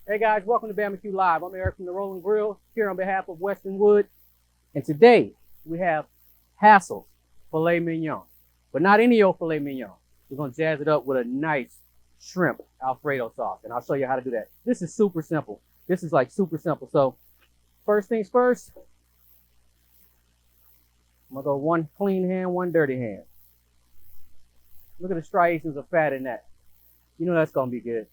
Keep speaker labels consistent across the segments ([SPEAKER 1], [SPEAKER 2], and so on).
[SPEAKER 1] Hey guys, welcome to Bama-Q Live. I'm Eric from the Rolling Grill here on behalf of Western Wood. And today we have Hassell's filet mignon, but not any old filet mignon. We're gonna jazz it up with a nice shrimp alfredo sauce, and I'll show you how to do that. This is super simple. This is like super simple. So first things first, I'm gonna go one clean hand, one dirty hand. Look at the striations of fat in that. You know that's gonna be good.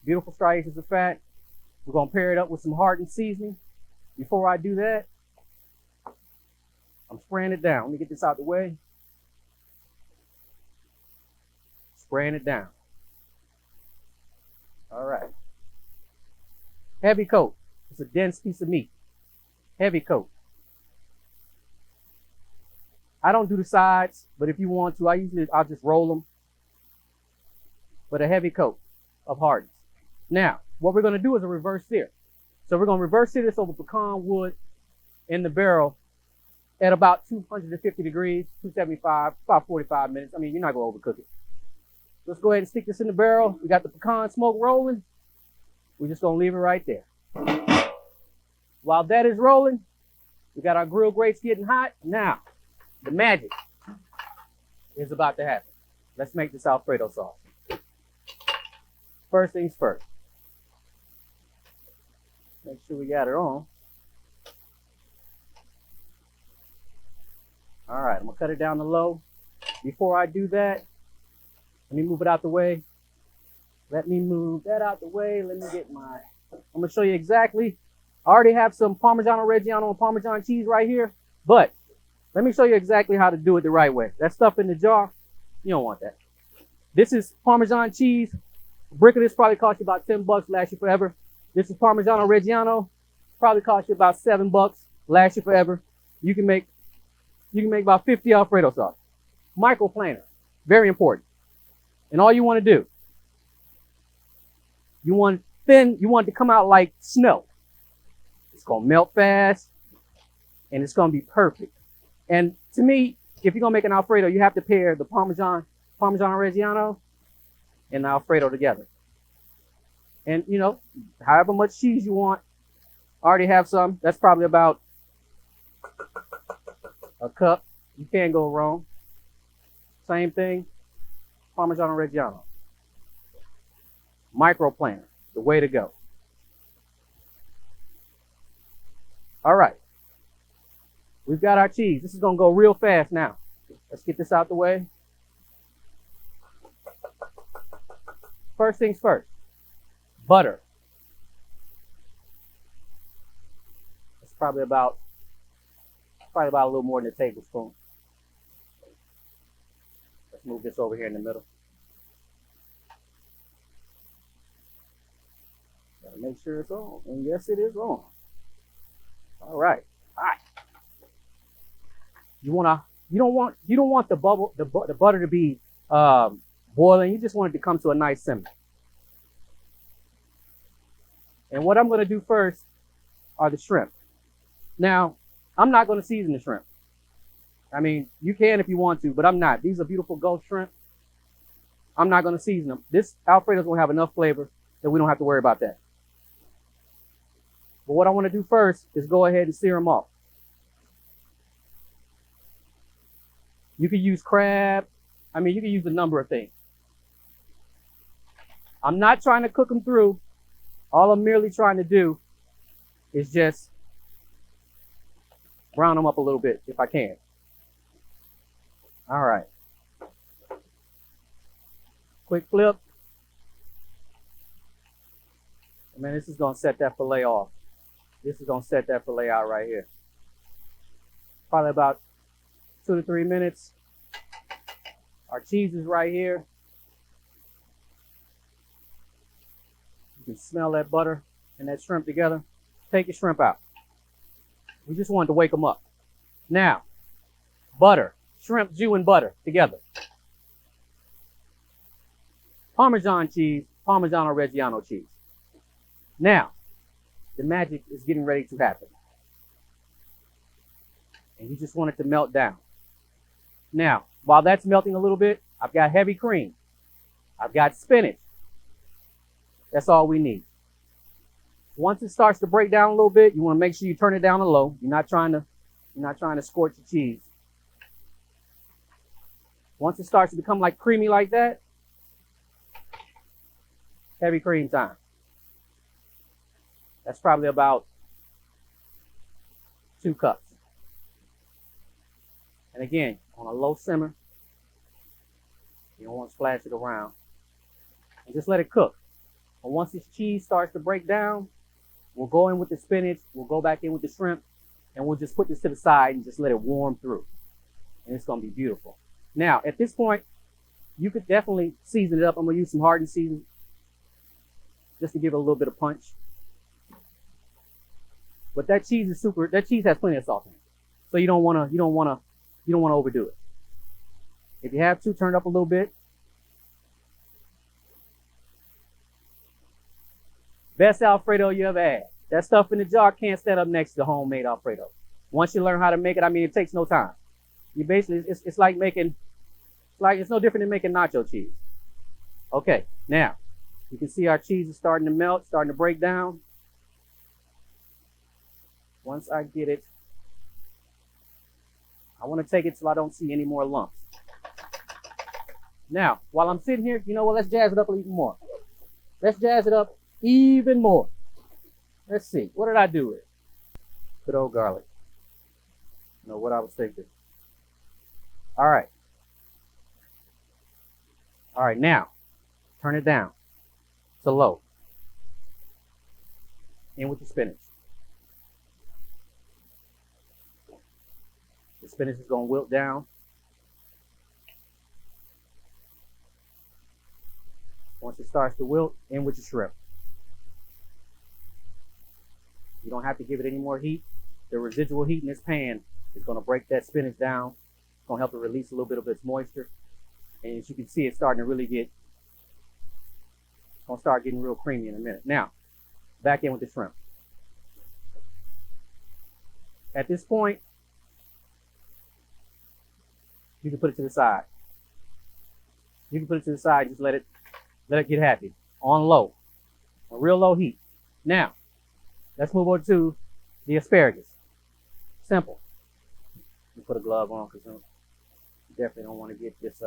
[SPEAKER 1] Beautiful striations of fat. We're gonna pair it up with some hardened seasoning. Before I do that, I'm spraying it down. Let me get this out the way. Spraying it down. All right. Heavy coat. It's a dense piece of meat. Heavy coat. I don't do the sides, but if you want to, I'll just roll them. But a heavy coat of hardness. Now, what we're going to do is a reverse sear. So we're going to reverse sear this over pecan wood in the barrel at about 250 degrees, 275, about 45 minutes. I mean, you're not going to overcook it. Let's go ahead and stick this in the barrel. We got the pecan smoke rolling. We're just going to leave it right there. While that is rolling, we got our grill grates getting hot. Now, the magic is about to happen. Let's make this alfredo sauce. First things first. Make sure we got it on. All right, I'm gonna cut it down to low. Before I do that, let me move it out the way. Let me move that out the way. Let me get I'm gonna show you exactly. I already have some Parmigiano Reggiano and Parmesan cheese right here, but let me show you exactly how to do it the right way. That stuff in the jar, you don't want that. This is Parmesan cheese. A brick of this probably cost you about 10 bucks, last you forever. This is Parmigiano Reggiano, probably cost you about 7 bucks, last you forever. You can make about 50 alfredo sauce. Microplaner, very important. And all you want to do, you want it to come out like snow. It's gonna melt fast, and it's gonna be perfect. And to me, if you're gonna make an alfredo, you have to pair the Parmigiano Reggiano and the alfredo together. And you know, however much cheese you want, I already have some. That's probably about a cup. You can't go wrong. Same thing, Parmigiano Reggiano. Microplaner, the way to go. All right. We've got our cheese. This is gonna go real fast now. Let's get this out the way. First things first, butter. It's probably about a little more than a tablespoon. Let's move this over here in the middle. Gotta make sure it's on, and yes, it is on. All right. You don't want the butter to be boiling. You just want it to come to a nice simmer. And what I'm going to do first are the shrimp. Now, I'm not going to season the shrimp. I mean, you can if you want to, but I'm not. These are beautiful Gulf shrimp. I'm not going to season them. This alfredo is going to have enough flavor that we don't have to worry about that. But what I want to do first is go ahead and sear them off. You can use crab. I mean, you can use a number of things. I'm not trying to cook them through. All I'm merely trying to do is just brown them up a little bit if I can. All right. Quick flip. And man, this is going to set that filet off. This is going to set that filet out right here. Probably about 2 to 3 minutes. Our cheese is right here. You can smell that butter and that shrimp together. Take your shrimp out. We just wanted to wake them up. Now, butter, shrimp, jus, and butter together. Parmesan cheese, Parmigiano Reggiano cheese. Now, the magic is getting ready to happen. And you just want it to melt down. Now, while that's melting a little bit, I've got heavy cream. I've got spinach. That's all we need. Once it starts to break down a little bit, you want to make sure you turn it down to low. You're not trying to scorch the cheese. Once it starts to become like creamy like that, heavy cream time. That's probably about 2 cups. And again, on a low simmer, you don't want to splash it around. And just let it cook. And once this cheese starts to break down, we'll go in with the spinach, we'll go back in with the shrimp, and we'll just put this to the side and just let it warm through. And it's going to be beautiful. Now, at this point, you could definitely season it up. I'm going to use some hardened seasoning just to give it a little bit of punch. But that cheese is super. That cheese has plenty of salt in it, so you don't want to overdo it. If you have to, turn it up a little bit. Best Alfredo you ever had. That stuff in the jar can't stand up next to homemade Alfredo. Once you learn how to make it, I mean, it takes no time. You basically, it's like making, it's no different than making nacho cheese. Okay, now you can see our cheese is starting to melt, starting to break down. Once I get it, I want to take it till I don't see any more lumps. Now, while I'm sitting here, you know what? Let's jazz it up even more. Let's jazz it up even more. Let's see. What did I do with it? Good old garlic. You know what I was thinking. All right. All right, now, turn it down to low. In with the spinach. The spinach is going to wilt down. Once it starts to wilt, in with the shrimp. You don't have to give it any more heat. The residual heat in this pan is going to break that spinach down. It's going to help it release a little bit of its moisture. And as you can see, it's starting to really get, it's going to start getting real creamy in a minute. Now, back in with the shrimp. At this point, you can put it to the side. You can put it to the side, just let it get happy. On low, on real low heat. Now, let's move on to the asparagus. Simple. You put a glove on because you definitely don't want to get this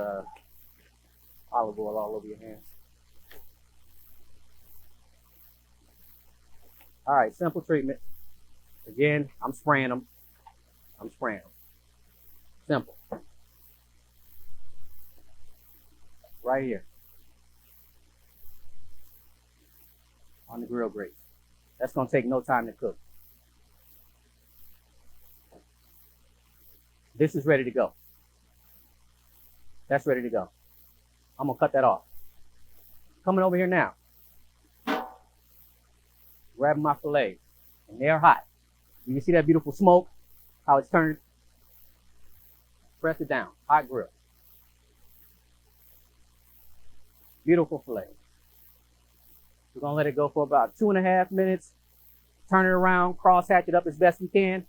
[SPEAKER 1] olive oil all over your hands. All right, simple treatment. Again, I'm spraying them. Simple. Right here. On the grill grease. That's going to take no time to cook. This is ready to go. That's ready to go. I'm going to cut that off. Coming over here now. Grabbing my fillets. And they're hot. You can see that beautiful smoke, how it's turned. Press it down. Hot grill. Beautiful fillet. We're going to let it go for about 2.5 minutes. Turn it around, cross-hatch it up as best we can.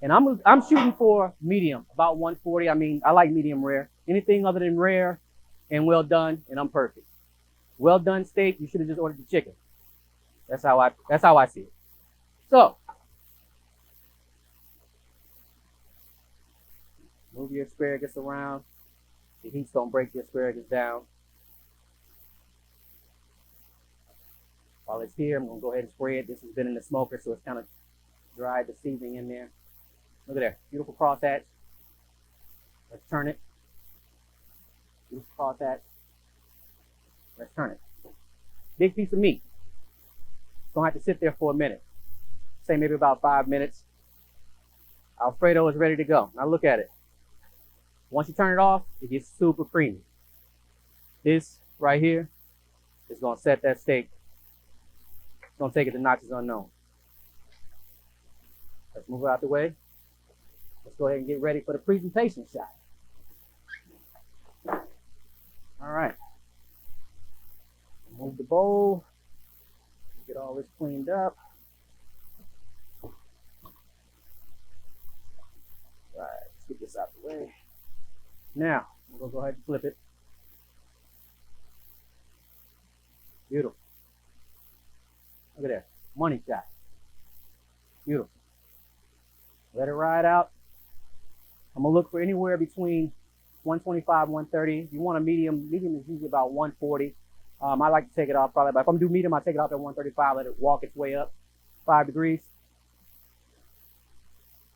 [SPEAKER 1] And I'm shooting for medium, about 140. I mean, I like medium rare. Anything other than rare and well done, and I'm perfect. Well done steak, you should have just ordered the chicken. That's how I see it. So, move your asparagus around. The heat's gonna break the asparagus down. While it's here, I'm gonna go ahead and spray it. This has been in the smoker, so it's kind of dried the seasoning in there. Look at there, beautiful crosshatch. Let's turn it. Beautiful crosshatch. Let's turn it. Big piece of meat. It's gonna have to sit there for a minute. Say maybe about 5 minutes. Alfredo is ready to go. Now look at it. Once you turn it off, it gets super creamy. This right here is gonna set that steak. It's gonna take it to notches unknown. Let's move it out the way. Let's go ahead and get ready for the presentation shot. All right. Move the bowl. Get all this cleaned up. All right, let's get this out the way. Now, I'm gonna go ahead and flip it. Beautiful. Look at that. Money shot. Beautiful. Let it ride out. I'm going to look for anywhere between 125, 130. If you want a medium, medium is usually about 140. I like to take it off probably, but if I'm going to do medium, I take it off at 135, let it walk its way up 5 degrees.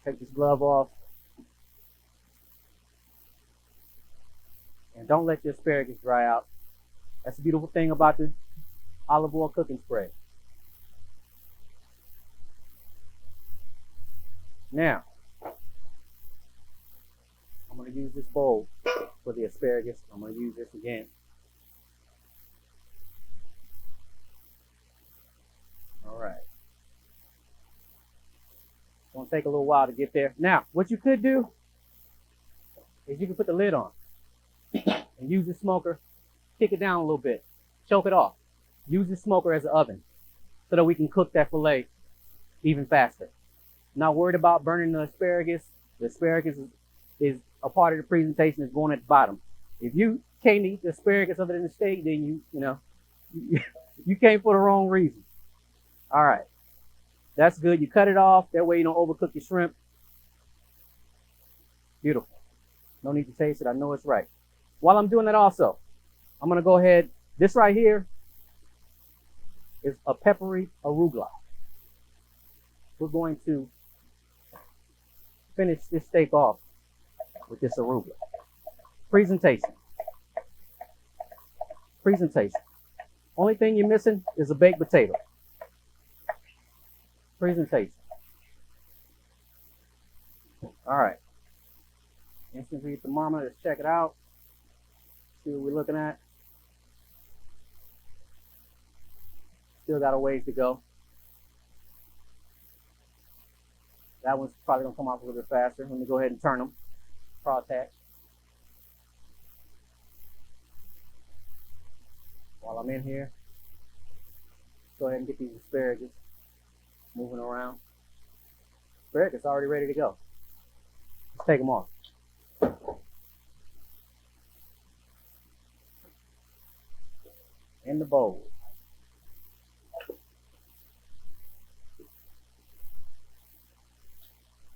[SPEAKER 1] Take this glove off. And don't let your asparagus dry out. That's the beautiful thing about the olive oil cooking spray. Now, I'm going to use this bowl for the asparagus. I'm going to use this again. All right. It's going to take a little while to get there. Now, what you could do is you can put the lid on and use the smoker, kick it down a little bit, choke it off. Use the smoker as an oven so that we can cook that filet even faster. Not worried about burning the asparagus. The asparagus is a part of the presentation that's going at the bottom. If you can't eat the asparagus other than the steak, then you came for the wrong reason. All right. That's good. You cut it off. That way you don't overcook your shrimp. Beautiful. No need to taste it. I know it's right. While I'm doing that also, I'm going to go ahead. This right here is a peppery arugula. We're going to finish this steak off with this arugula. Presentation. Presentation. Only thing you're missing is a baked potato. Presentation. All right. Instant read thermometer. Let's check it out. See what we're looking at. Still got a ways to go. That one's probably going to come off a little bit faster. Let me go ahead and turn them. Cross-hatch. While I'm in here, go ahead and get these asparagus moving around. Asparagus already ready to go. Let's take them off. In the bowl.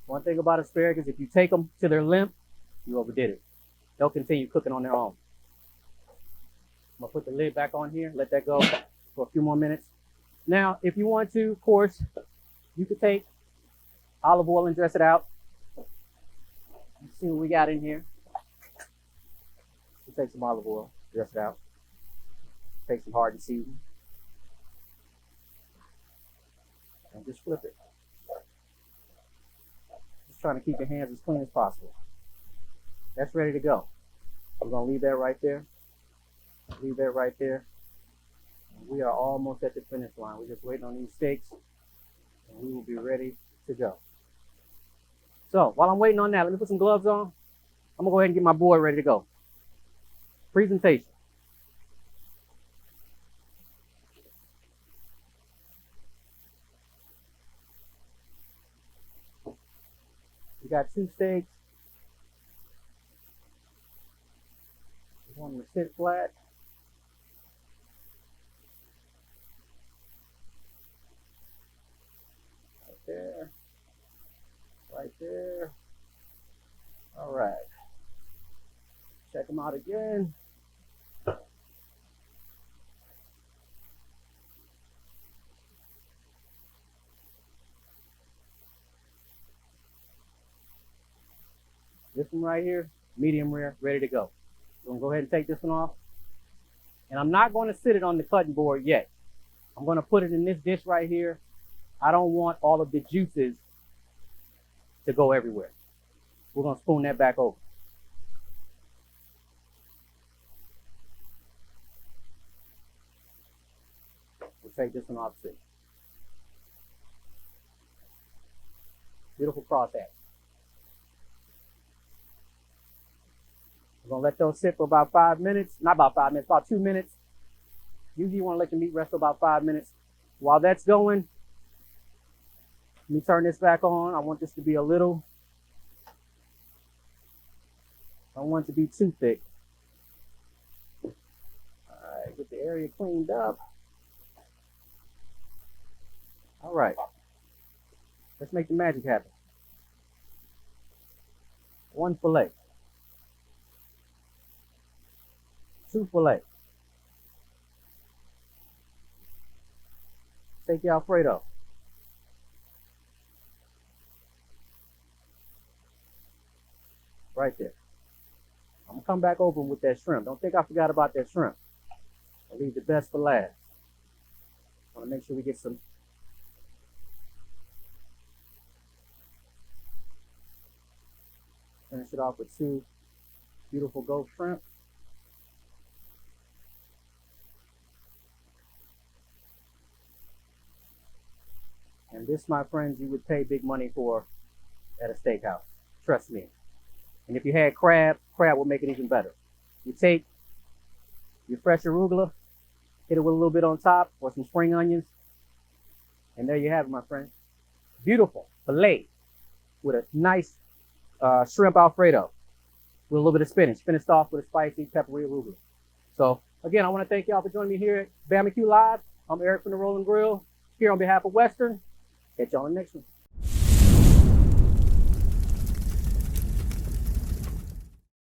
[SPEAKER 1] One thing about asparagus, if you take them to their limp, you overdid it. They'll continue cooking on their own. I'm going to put the lid back on here, let that go for a few more minutes. Now, if you want to, of course, you could take olive oil and dress it out. Let's see what we got in here. We'll take some olive oil, dress it out. Take some hardened seasoning. And just flip it. Just trying to keep your hands as clean as possible. That's ready to go. We're going to leave that right there. Leave that right there. And we are almost at the finish line. We're just waiting on these steaks. And we will be ready to go. So, while I'm waiting on that, let me put some gloves on. I'm going to go ahead and get my board ready to go. Presentation. We got 2 steaks. One to sit flat. Right there. Right there. All right. Check them out again. This one right here, medium rare, ready to go. I'm going to go ahead and take this one off. And I'm not going to sit it on the cutting board yet. I'm going to put it in this dish right here. I don't want all of the juices to go everywhere. We're going to spoon that back over. We'll take this one off too. Beautiful crosshatch. We're going to let those sit for about 5 minutes. Not about 5 minutes, about 2 minutes. Usually you want to let your meat rest for about 5 minutes. While that's going, let me turn this back on. I want this to be a little, I don't want it to be too thick. All right, get the area cleaned up. All right, let's make the magic happen. 1 filet, 2 filet, steak alfredo, right there. I'm gonna come back over with that shrimp. Don't think I forgot about that shrimp. I'll leave the best for last. I want to make sure we get some. Finish it off with 2 beautiful gulf shrimp. And this, my friends, you would pay big money for at a steakhouse. Trust me. And if you had crab, crab will make it even better. You take your fresh arugula, hit it with a little bit on top, or some spring onions, and there you have it, my friend. Beautiful filet with a nice shrimp alfredo with a little bit of spinach, finished off with a spicy peppery arugula. So again, I want to thank y'all for joining me here at Bama-Q Live. I'm Eric from the Rolling Grill, here on behalf of Western. Catch y'all on the next one.